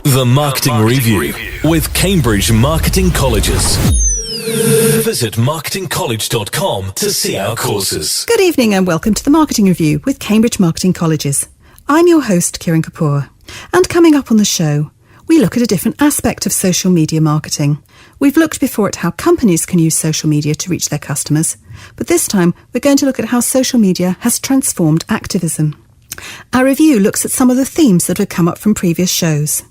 The Marketing Review with Cambridge Marketing Colleges. Visit marketingcollege.com to see our courses. Good evening and welcome to the Marketing Review with Cambridge Marketing Colleges. I'm your host, Kiran Kapoor. And coming up on the show, we look at a different aspect of social media marketing. We've looked before at how companies can use social media to reach their customers, but this time we're going to look at how social media has transformed activism. Our review looks at some of the themes that have come up from previous shows.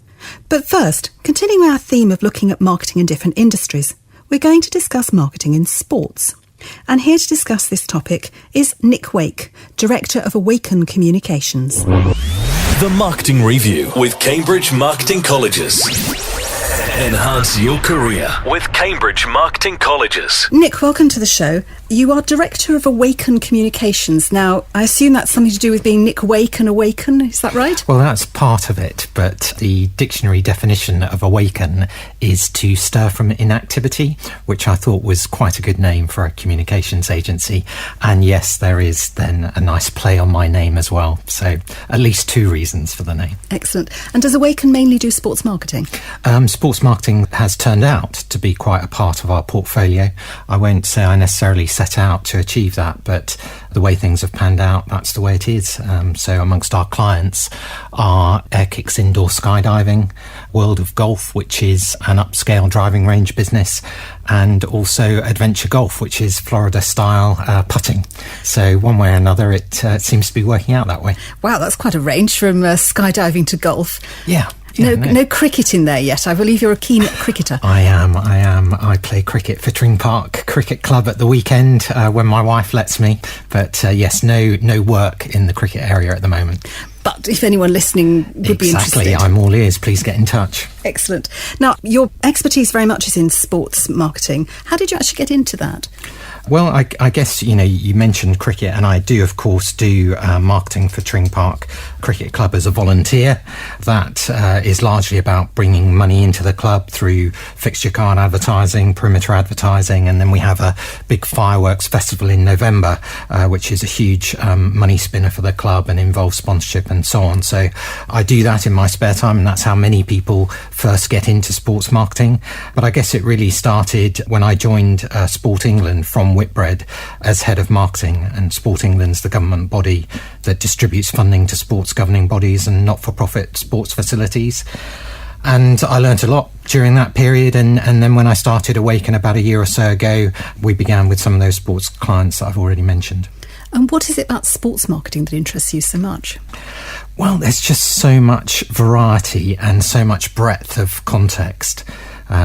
But first, continuing our theme of looking at marketing in different industries, we're going to discuss marketing in sports. And here to discuss this topic is Nick Wake, Director of Awaken Communications. The Marketing Review with Cambridge Marketing Colleges. Enhance your career with Cambridge Marketing Colleges. Nick, welcome to the show. You are Director of Awaken Communications. Now, I assume that's something to do with being Nick Wake and Awaken, is that right? Well, that's part of it, but the dictionary definition of awaken is to stir from inactivity, which I thought was quite a good name for a communications agency. And yes, there is then a nice play on my name as well. So at least two reasons for the name. Excellent. And does Awaken mainly do sports marketing? Sports marketing has turned out to be quite a part of our portfolio. I won't say I necessarily set out to achieve that, but the way things have panned out, that's the way it is. So amongst our clients are Air Kicks Indoor Skydiving, World of Golf, which is an upscale driving range business, and also Adventure Golf, which is Florida-style putting. So one way or another, it seems to be working out that way. Wow, that's quite a range from skydiving to golf. Yeah. No cricket in there yet. I believe you're a keen cricketer. I am. I play cricket for Tring Park Cricket Club at the weekend when my wife lets me. But yes, no work in the cricket area at the moment. But if anyone listening would be interested. Exactly, I'm all ears. Please get in touch. Excellent. Now, your expertise very much is in sports marketing. How did you actually get into that? Well, I guess, you mentioned cricket, and I do, of course, do marketing for Tring Park Cricket Club as a volunteer. That is largely about bringing money into the club through fixture card advertising, perimeter advertising, and then we have a big fireworks festival in November, which is a huge money spinner for the club and involves sponsorship and so on. So I do that in my spare time, and that's how many people first get into sports marketing. But I guess it really started when I joined Sport England from Whitbread as head of marketing, and Sport England's the government body that distributes funding to sports governing bodies and not-for-profit sports facilities. And I learnt a lot during that period, and then when I started Awaken about a year or so ago, we began with some of those sports clients that I've already mentioned. And what is it about sports marketing that interests you so much? Well, there's just so much variety and so much breadth of context.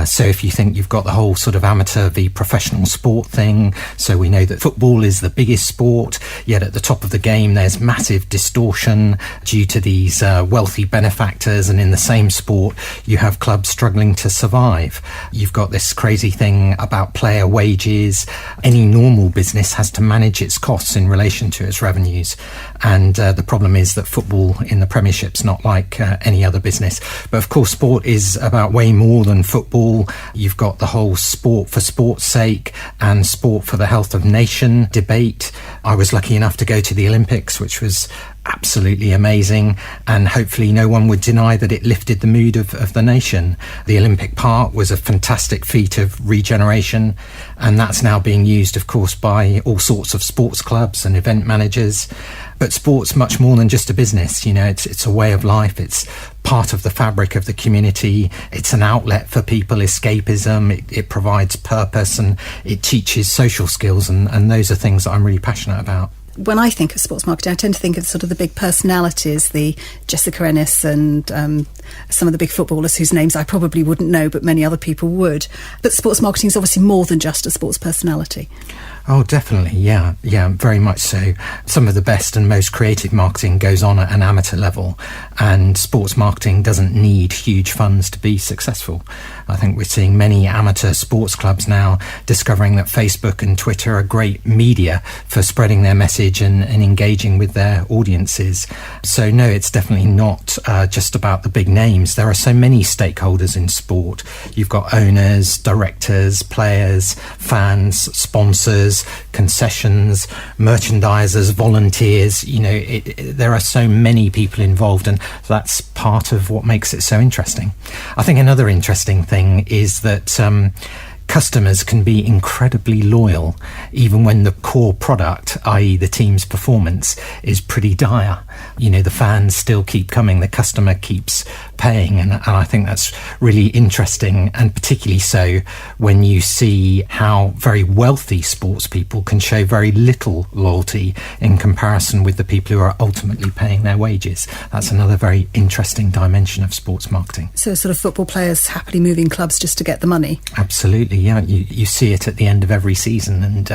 So if you think you've got the whole sort of amateur v professional sport thing, so we know that football is the biggest sport, yet at the top of the game there's massive distortion due to these wealthy benefactors, and in the same sport you have clubs struggling to survive. You've got this crazy thing about player wages. Any normal business has to manage its costs in relation to its revenues, and the problem is that football in the Premiership's not like any other business. But of course sport is about way more than football. You've got the whole sport for sport's sake and sport for the health of nation debate. I was lucky enough to go to the Olympics, which was absolutely amazing, and hopefully no one would deny that it lifted the mood of the nation. The Olympic Park was a fantastic feat of regeneration, and that's now being used, of course, by all sorts of sports clubs and event managers. But sport's much more than just a business. It's a way of life. It's part of the fabric of the community. It's an outlet for people, escapism. It provides purpose, and it teaches social skills, and those are things that I'm really passionate about. When I think of sports marketing, I tend to think of sort of the big personalities, the Jessica Ennis and some of the big footballers whose names I probably wouldn't know, but many other people would. But sports marketing is obviously more than just a sports personality. Oh, definitely. Yeah, very much so. Some of the best and most creative marketing goes on at an amateur level, and sports marketing doesn't need huge funds to be successful. I think we're seeing many amateur sports clubs now discovering that Facebook and Twitter are great media for spreading their message and engaging with their audiences. So no, it's definitely not just about the big names. There are so many stakeholders in sport. You've got owners, directors, players, fans, sponsors, sponsors, concessions, merchandisers, volunteers. There are so many people involved, and that's part of what makes it so interesting. I think another interesting thing is that customers can be incredibly loyal even when the core product, i.e. the team's performance, is pretty dire. The fans still keep coming, the customer keeps paying, and I think that's really interesting, and particularly so when you see how very wealthy sports people can show very little loyalty in comparison with the people who are ultimately paying their wages. That's another very interesting dimension of sports marketing. So sort of football players happily moving clubs just to get the money? Absolutely, yeah. You see it at the end of every season, and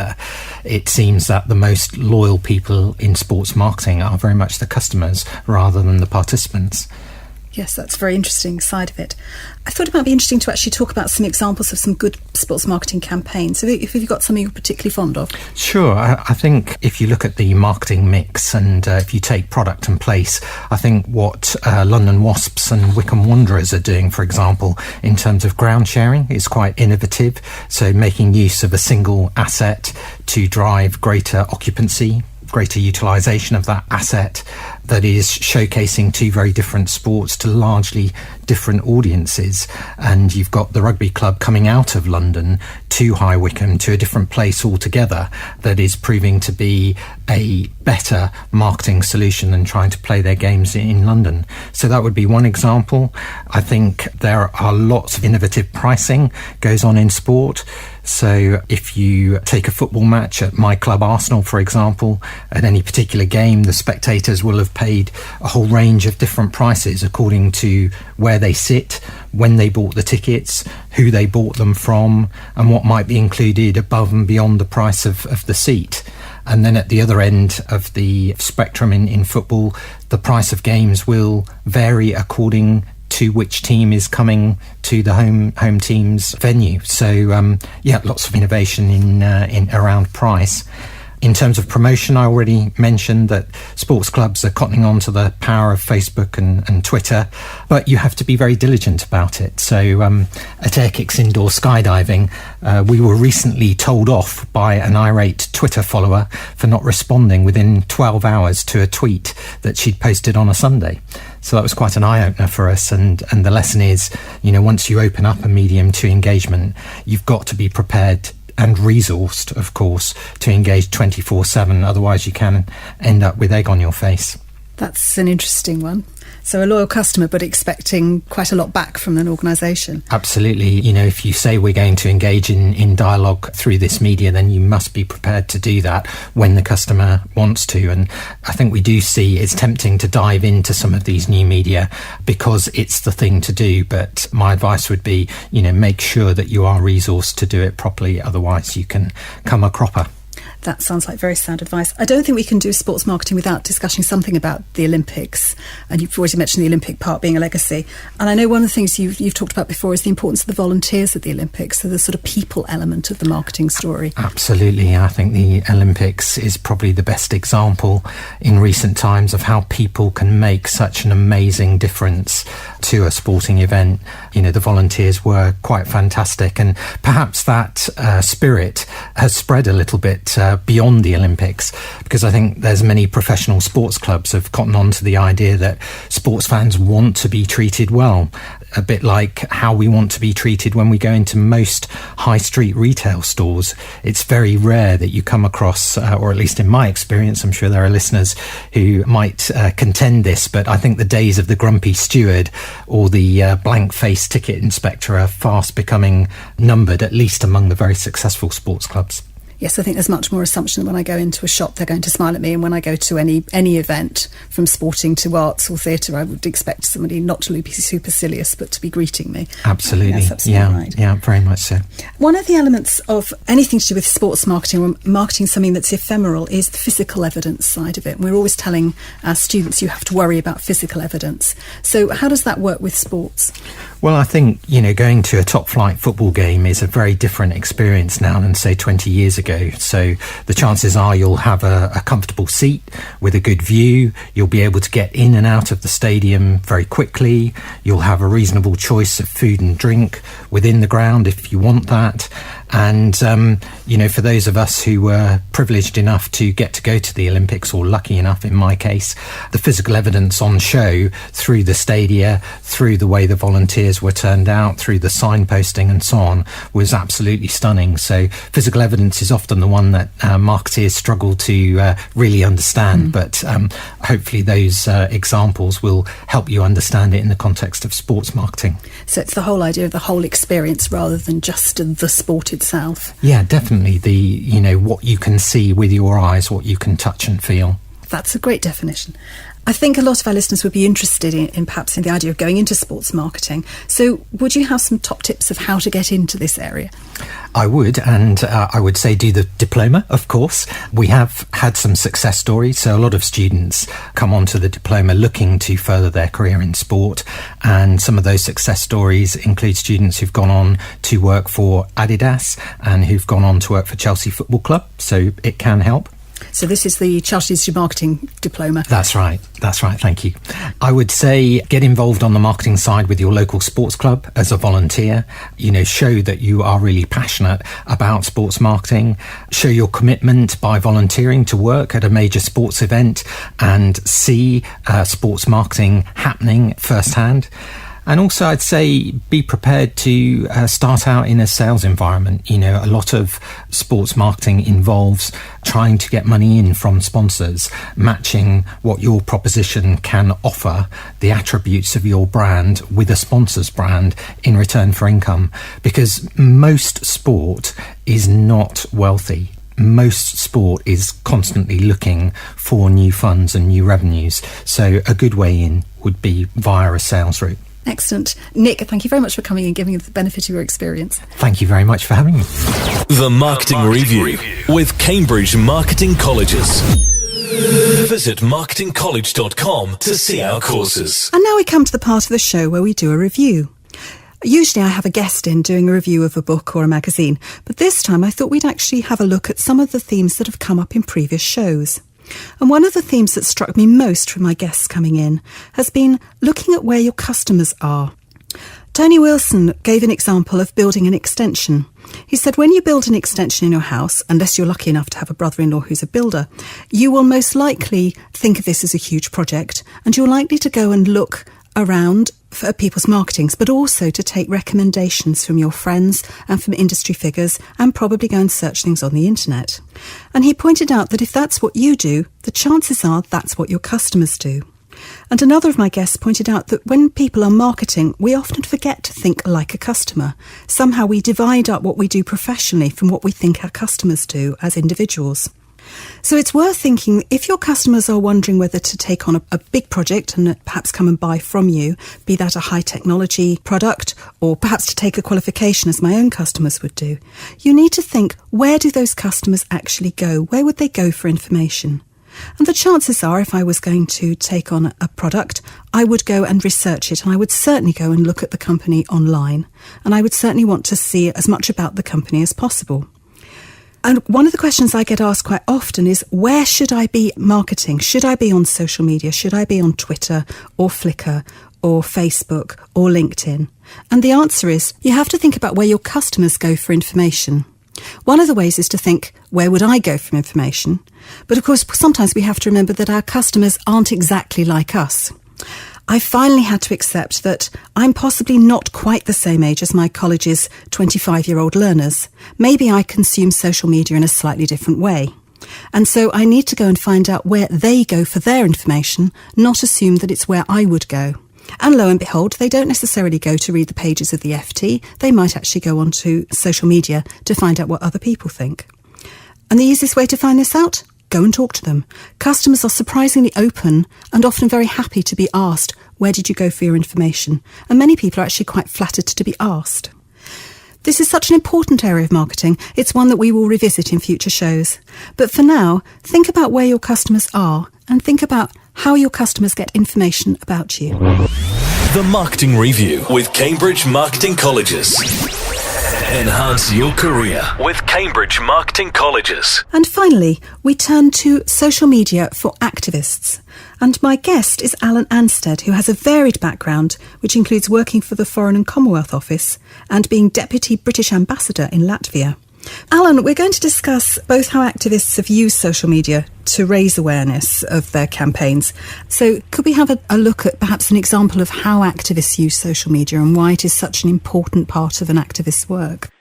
it seems that the most loyal people in sports marketing are very much the customers rather than the participants. Yes, that's a very interesting side of it. I thought it might be interesting to actually talk about some examples of some good sports marketing campaigns. So if you've got something you're particularly fond of. Sure. I think if you look at the marketing mix and if you take product and place, I think what London Wasps and Wycombe Wanderers are doing, for example, in terms of ground sharing is quite innovative. So making use of a single asset to drive greater occupancy, greater utilisation of that asset, that is showcasing two very different sports to largely different audiences. And you've got the rugby club coming out of London to High Wycombe, to a different place altogether, that is proving to be a better marketing solution than trying to play their games in London. So that would be one example. I think there are lots of innovative pricing goes on in sport. So if you take a football match at my club Arsenal, for example, at any particular game, the spectators will have paid a whole range of different prices according to where they sit, when they bought the tickets, who they bought them from, and what might be included above and beyond the price of the seat. And then at the other end of the spectrum in football, the price of games will vary according to which team is coming to the home team's venue. So lots of innovation in around price. In terms of promotion, I already mentioned that sports clubs are cottoning on to the power of Facebook and Twitter, but you have to be very diligent about it. So at Air Kicks Indoor Skydiving, we were recently told off by an irate Twitter follower for not responding within 12 hours to a tweet that she'd posted on a Sunday. So that was quite an eye-opener for us, and the lesson is, once you open up a medium to engagement, you've got to be prepared and resourced, of course, to engage 24/7. Otherwise, you can end up with egg on your face. That's an interesting one. So a loyal customer, but expecting quite a lot back from an organisation. Absolutely. If you say we're going to engage in dialogue through this media, then you must be prepared to do that when the customer wants to. And I think we do see it's tempting to dive into some of these new media because it's the thing to do. But my advice would be, make sure that you are resourced to do it properly. Otherwise, you can come a cropper. That sounds like very sound advice. I don't think we can do sports marketing without discussing something about the Olympics. And you've already mentioned the Olympic part being a legacy. And I know one of the things you've talked about before is the importance of the volunteers at the Olympics, so the sort of people element of the marketing story. Absolutely. I think the Olympics is probably the best example in recent times of how people can make such an amazing difference to a sporting event. The volunteers were quite fantastic, and perhaps that spirit has spread a little bit beyond the Olympics, because I think there's many professional sports clubs have cottoned on to the idea that sports fans want to be treated well, a bit like how we want to be treated when we go into most high street retail stores. It's very rare that you come across, or at least in my experience, I'm sure there are listeners who might contend this, but I think the days of the grumpy steward or the blank-faced ticket inspector are fast becoming numbered, at least among the very successful sports clubs. Yes, I think there's much more assumption that when I go into a shop, they're going to smile at me. And when I go to any event, from sporting to arts or theatre, I would expect somebody not to be supercilious, but to be greeting me. Absolutely. That's absolutely right. Yeah, very much so. One of the elements of anything to do with sports marketing, or marketing something that's ephemeral, is the physical evidence side of it. And we're always telling our students you have to worry about physical evidence. So how does that work with sports? Well, I think, going to a top-flight football game is a very different experience now than, say, 20 years ago. go. So the chances are you'll have a comfortable seat with a good view. You'll be able to get in and out of the stadium very quickly. You'll have a reasonable choice of food and drink within the ground if you want that. And, for those of us who were privileged enough to get to go to the Olympics, or lucky enough in my case, the physical evidence on show through the stadia, through the way the volunteers were turned out, through the signposting and so on, was absolutely stunning. So physical evidence is often the one that marketeers struggle to really understand, but hopefully those examples will help you understand it in the context of sports marketing. So it's the whole idea of the whole experience rather than just the sport itself. Yeah, definitely. What you can see with your eyes, what you can touch and feel. That's a great definition. I think a lot of our listeners would be interested in perhaps in the idea of going into sports marketing. So would you have some top tips of how to get into this area? I would, and I would say do the diploma, of course. We have had some success stories, so a lot of students come onto the diploma looking to further their career in sport, and some of those success stories include students who've gone on to work for Adidas and who've gone on to work for Chelsea Football Club, so it can help. So this is the Chartered Institute of Marketing diploma. That's right, thank you. I would say get involved on the marketing side with your local sports club as a volunteer. Show that you are really passionate about sports marketing. Show your commitment by volunteering to work at a major sports event and see sports marketing happening firsthand. And also I'd say be prepared to start out in a sales environment. A lot of sports marketing involves trying to get money in from sponsors, matching what your proposition can offer, the attributes of your brand with a sponsor's brand in return for income. Because most sport is not wealthy. Most sport is constantly looking for new funds and new revenues. So a good way in would be via a sales route. Excellent. Nick, thank you very much for coming and giving us the benefit of your experience. Thank you very much for having me. The Marketing Review with Cambridge Marketing Colleges. Visit marketingcollege.com to see our courses. And now we come to the part of the show where we do a review. Usually I have a guest in doing a review of a book or a magazine, but this time I thought we'd actually have a look at some of the themes that have come up in previous shows. And one of the themes that struck me most from my guests coming in has been looking at where your customers are. Tony Wilson gave an example of building an extension. He said when you build an extension in your house, unless you're lucky enough to have a brother-in-law who's a builder, you will most likely think of this as a huge project, and you're likely to go and look around for people's marketings, but also to take recommendations from your friends and from industry figures, and probably go and search things on the internet. And he pointed out that if that's what you do, the chances are that's what your customers do. And another of my guests pointed out that when people are marketing, we often forget to think like a customer. Somehow we divide up what we do professionally from what we think our customers do as individuals. So it's worth thinking, if your customers are wondering whether to take on a big project and perhaps come and buy from you, be that a high technology product or perhaps to take a qualification as my own customers would do, you need to think, where do those customers actually go? Where would they go for information? And the chances are, if I was going to take on a product, I would go and research it, and I would certainly go and look at the company online, and I would certainly want to see as much about the company as possible. And one of the questions I get asked quite often is, where should I be marketing? Should I be on social media? Should I be on Twitter or Flickr or Facebook or LinkedIn? And the answer is, you have to think about where your customers go for information. One of the ways is to think, where would I go for information? But of course, sometimes we have to remember that our customers aren't exactly like us. I finally had to accept that I'm possibly not quite the same age as my college's 25-year-old learners. Maybe I consume social media in a slightly different way. And so I need to go and find out where they go for their information, not assume that it's where I would go. And lo and behold, they don't necessarily go to read the pages of the FT. They might actually go onto social media to find out what other people think. And the easiest way to find this out? Go and talk to them. Customers are surprisingly open and often very happy to be asked, where did you go for your information? And many people are actually quite flattered to be asked. This is such an important area of marketing. It's one that we will revisit in future shows. But for now, think about where your customers are and think about how your customers get information about you. The Marketing Review with Cambridge Marketing Colleges. Enhance your career with Cambridge Marketing Colleges. And finally, we turn to social media for activists. And my guest is Alan Anstead, who has a varied background, which includes working for the Foreign and Commonwealth Office and being Deputy British Ambassador in Latvia. Alan, we're going to discuss both how activists have used social media to raise awareness of their campaigns. So could we have a look at perhaps an example of how activists use social media and why it is such an important part of an activist's work?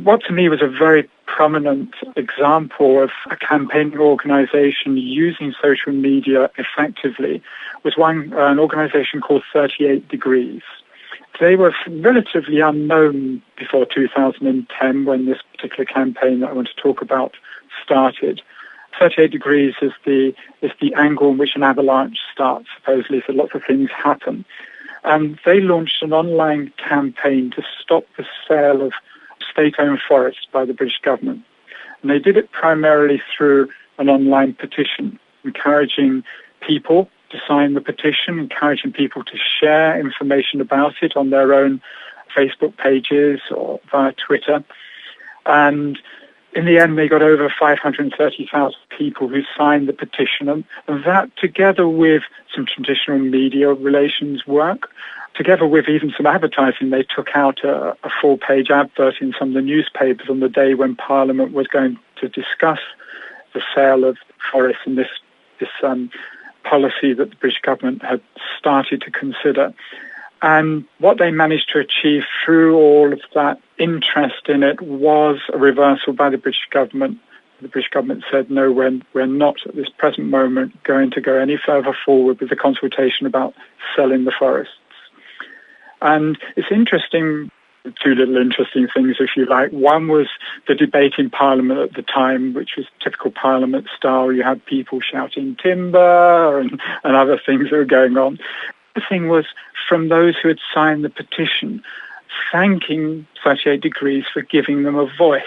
What to me was a very prominent example of a campaigning organisation using social media effectively was an organisation called 38 Degrees. They were relatively unknown before 2010 when this particular campaign that I want to talk about started. 38 Degrees is the angle in which an avalanche starts, supposedly, so lots of things happen. And they launched an online campaign to stop the sale of state-owned forests by the British government. And they did it primarily through an online petition, encouraging people to sign the petition, encouraging people to share information about it on their own Facebook pages or via Twitter. And in the end, they got over 530,000 people who signed the petition. And that, together with some traditional media relations work, together with even some advertising, they took out a full-page advert in some of the newspapers on the day when Parliament was going to discuss the sale of forests and this policy that the British government had started to consider. And what they managed to achieve through all of that interest in it was a reversal by the British government. The British government said, no, we're not at this present moment going to go any further forward with the consultation about selling the forests. And it's interesting, two little interesting things, if you like. One was the debate in Parliament at the time, which was typical Parliament style. You had people shouting timber and other things that were going on. The thing was from those who had signed the petition, thanking 38 Degrees for giving them a voice.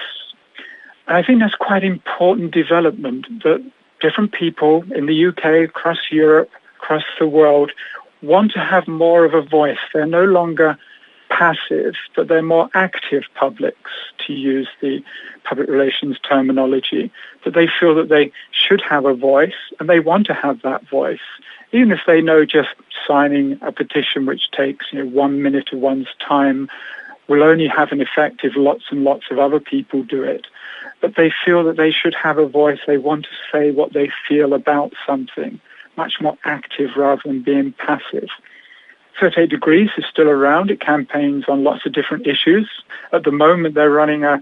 And I think that's quite an important development, that different people in the UK, across Europe, across the world, want to have more of a voice. They're no longer passive, but they're more active publics, to use the public relations terminology, that they feel that they should have a voice and they want to have that voice, even if they know just signing a petition which takes 1 minute of one's time will only have an effect if lots and lots of other people do it. But they feel that they should have a voice. They want to say what they feel about something, much more active rather than being passive. 38 Degrees is still around. It campaigns on lots of different issues. At the moment, they're running a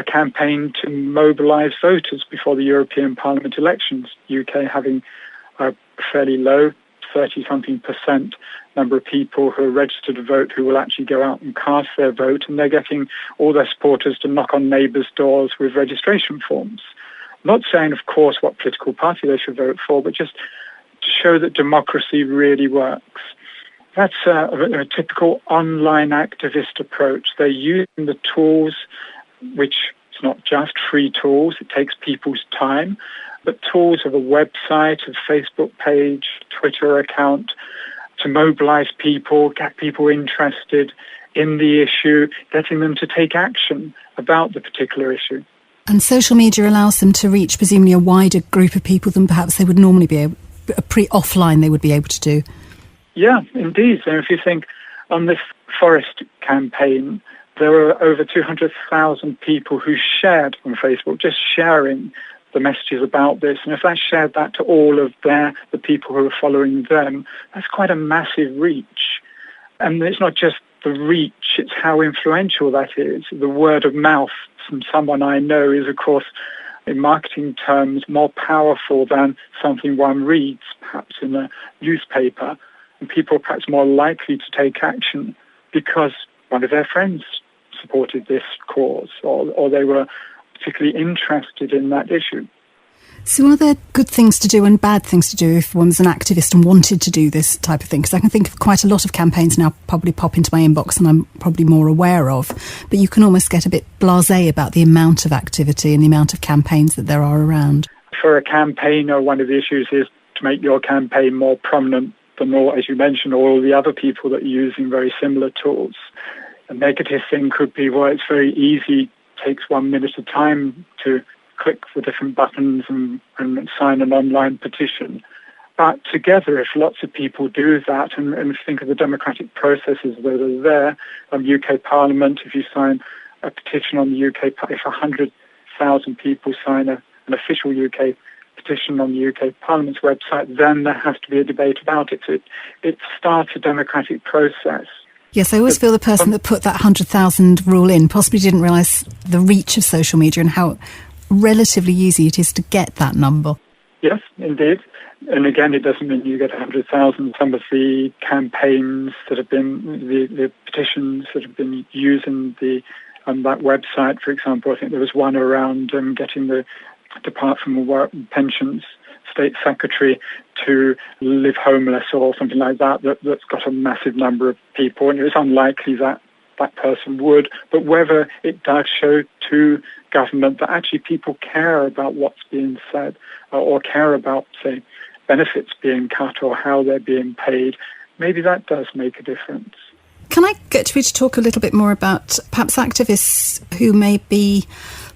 campaign to mobilise voters before the European Parliament elections, UK having a fairly low, 30-something% number of people who are registered to vote who will actually go out and cast their vote, and they're getting all their supporters to knock on neighbours' doors with registration forms. Not saying, of course, what political party they should vote for, but just to show that democracy really works. That's a typical online activist approach. They're using the tools, which is not just free tools, it takes people's time, but tools of a website, a Facebook page, Twitter account, to mobilize people, get people interested in the issue, getting them to take action about the particular issue. And social media allows them to reach presumably a wider group of people than perhaps they would normally be able, offline they would be able to do. Yeah, indeed. So if you think on this forest campaign, there were over 200,000 people who shared on Facebook, just sharing the messages about this. And if I shared that to all of the people who are following them, that's quite a massive reach. And it's not just the reach, it's how influential that is. The word of mouth from someone I know is, of course, in marketing terms, more powerful than something one reads, perhaps in a newspaper. And people are perhaps more likely to take action because one of their friends supported this cause or they were particularly interested in that issue. So are there good things to do and bad things to do if one was an activist and wanted to do this type of thing? Because I can think of quite a lot of campaigns now probably pop into my inbox and I'm probably more aware of, but you can almost get a bit blasé about the amount of activity and the amount of campaigns that there are around. For a campaigner, one of the issues is to make your campaign more prominent than all, as you mentioned, all the other people that are using very similar tools. A negative thing could be, well, it's very easy, takes 1 minute of time to click the different buttons and sign an online petition. But together, if lots of people do that and think of the democratic processes that are there, UK Parliament, if you sign a petition on the UK, if 100,000 people sign an official UK petition on the UK Parliament's website, then there has to be a debate about it. So it starts a democratic process. Yes, I always feel the person that put that 100,000 rule in possibly didn't realise the reach of social media and how relatively easy it is to get that number. Yes, indeed. And again, it doesn't mean you get 100,000. Some of the campaigns that have been, the petitions that have been using that website, for example, I think there was one around getting the Department of Work and Pensions State Secretary to live homeless or something like that, that's got a massive number of people, and it's unlikely that that person would. But whether it does show to government that actually people care about what's being said or care about, say, benefits being cut or how they're being paid, maybe that does make a difference. Can I get you to talk a little bit more about perhaps activists who may be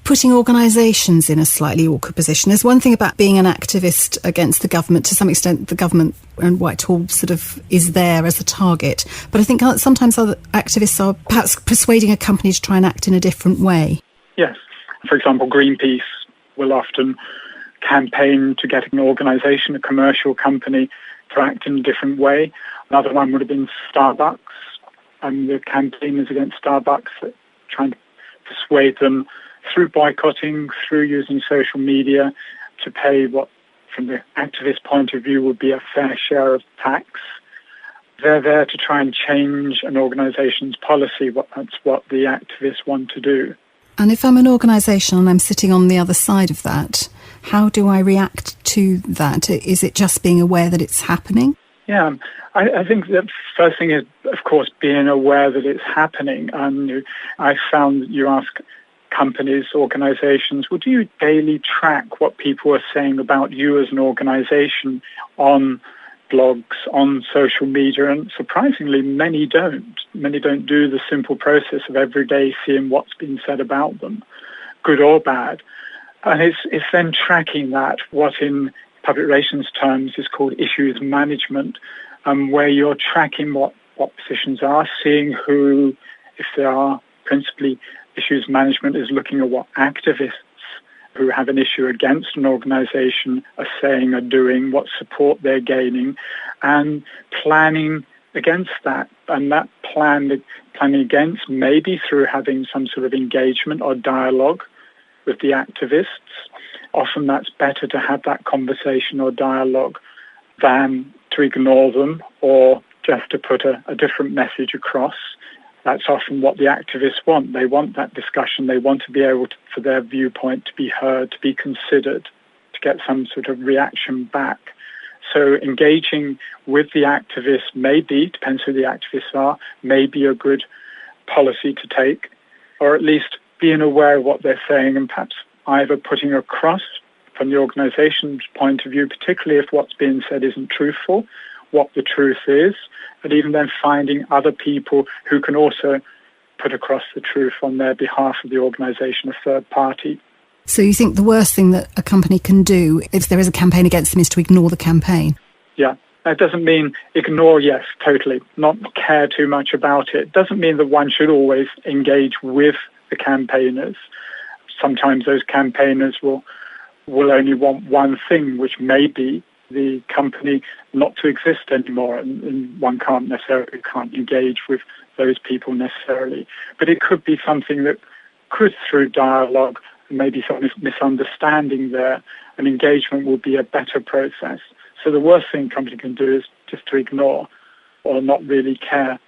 putting organisations in a slightly awkward position? There's one thing about being an activist against the government. To some extent, the government and Whitehall sort of is there as a target. But I think sometimes other activists are perhaps persuading a company to try and act in a different way. Yes. For example, Greenpeace will often campaign to get an organisation, a commercial company, to act in a different way. Another one would have been Starbucks, and the campaign is against Starbucks, trying to persuade them through boycotting, through using social media, to pay what, from the activist point of view, would be a fair share of tax. They're there to try and change an organisation's policy. That's what the activists want to do. And if I'm an organisation and I'm sitting on the other side of that, how do I react to that? Is it just being aware that it's happening? Yeah, I think the first thing is, of course, being aware that it's happening. And I found that you ask companies, organisations, well, do you daily track what people are saying about you as an organisation on blogs, on social media? And surprisingly, many don't. Many don't do the simple process of every day seeing what's been said about them, good or bad. And it's then tracking that, what in public relations terms is called issues management, where you're tracking what positions are, seeing who, if there are principally issues management, is looking at what activists who have an issue against an organisation are saying, are doing, what support they're gaining, and planning against that. And that planning against maybe through having some sort of engagement or dialogue with the activists. Often that's better to have that conversation or dialogue than to ignore them or just to put a different message across. That's often what the activists want. They want that discussion. They want to be able to, for their viewpoint to be heard, to be considered, to get some sort of reaction back. So engaging with the activists depends who the activists are, may be a good policy to take, or at least being aware of what they're saying and perhaps either putting across from the organisation's point of view, particularly if what's being said isn't truthful, what the truth is, and even then finding other people who can also put across the truth on their behalf of the organisation, a third party. So you think the worst thing that a company can do if there is a campaign against them is to ignore the campaign? Yeah. That doesn't mean ignore, yes, totally, not care too much about it. Doesn't mean that one should always engage with the campaigners. Sometimes those campaigners will only want one thing, which may be the company not to exist anymore, and one can't engage with those people necessarily. But it could be something that could, through dialogue, maybe some misunderstanding there, an engagement will be a better process. So the worst thing a company can do is just to ignore or not really care.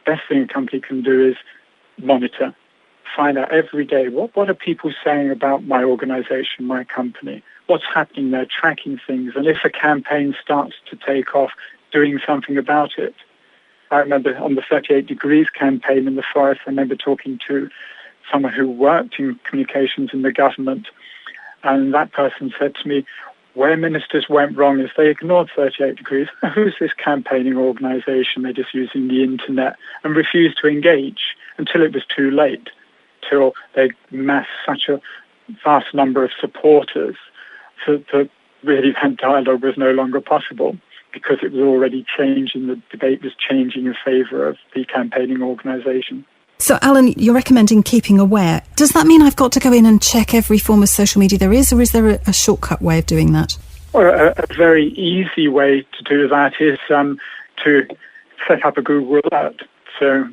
Best thing a company can do is monitor, find out every day what are people saying about my organisation, my company, what's happening there, tracking things. And if a campaign starts to take off, doing something about it. I remember on the 38 Degrees campaign in the Forest, I remember talking to someone who worked in communications in the government, and that person said to me, where ministers went wrong is they ignored 38 Degrees. Who's this campaigning organisation? They're just using the internet, and refused to engage. until it was too late, till they massed such a vast number of supporters that really that dialogue was no longer possible, because it was already changing, the debate was changing in favour of the campaigning organisation. So, Alan, you're recommending keeping aware. Does that mean I've got to go in and check every form of social media there is, or is there a shortcut way of doing that? Well, a very easy way to do that is to set up a Google Alert. So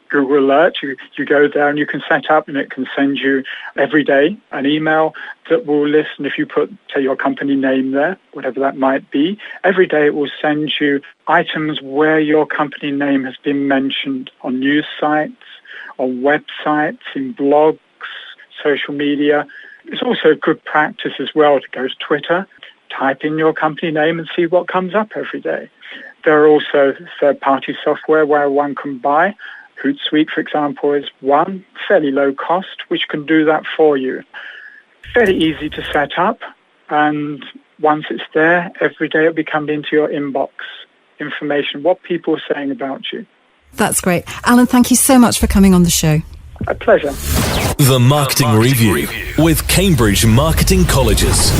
Google Alert, you go there and you can set up, and it can send you every day an email that will list, and if you put, say, your company name there, whatever that might be, every day it will send you items where your company name has been mentioned on news sites, on websites, in blogs, social media. It's also good practice as well to go to Twitter, type in your company name and see what comes up every day. There are also third-party software where one can buy. Hootsuite, for example, is one, fairly low cost, which can do that for you. Fairly easy to set up, and once it's there, every day it'll be coming into your inbox, information, what people are saying about you. That's great. Alan, thank you so much for coming on the show. A pleasure. The Marketing Review with Cambridge Marketing Colleges.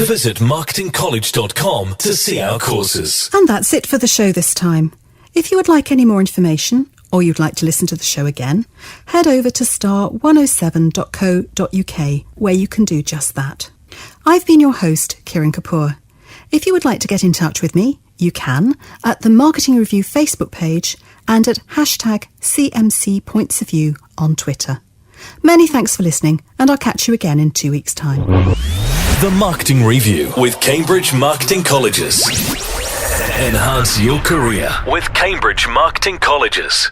Visit marketingcollege.com to see our courses. And that's it for the show this time. If you would like any more information, or you'd like to listen to the show again, head over to star107.co.uk, where you can do just that. I've been your host, Kiran Kapoor. If you would like to get in touch with me, you can at the Marketing Review Facebook page and at #CMC Points of View on Twitter. Many thanks for listening, and I'll catch you again in 2 weeks' time. The Marketing Review with Cambridge Marketing Colleges. Enhance your career with Cambridge Marketing Colleges.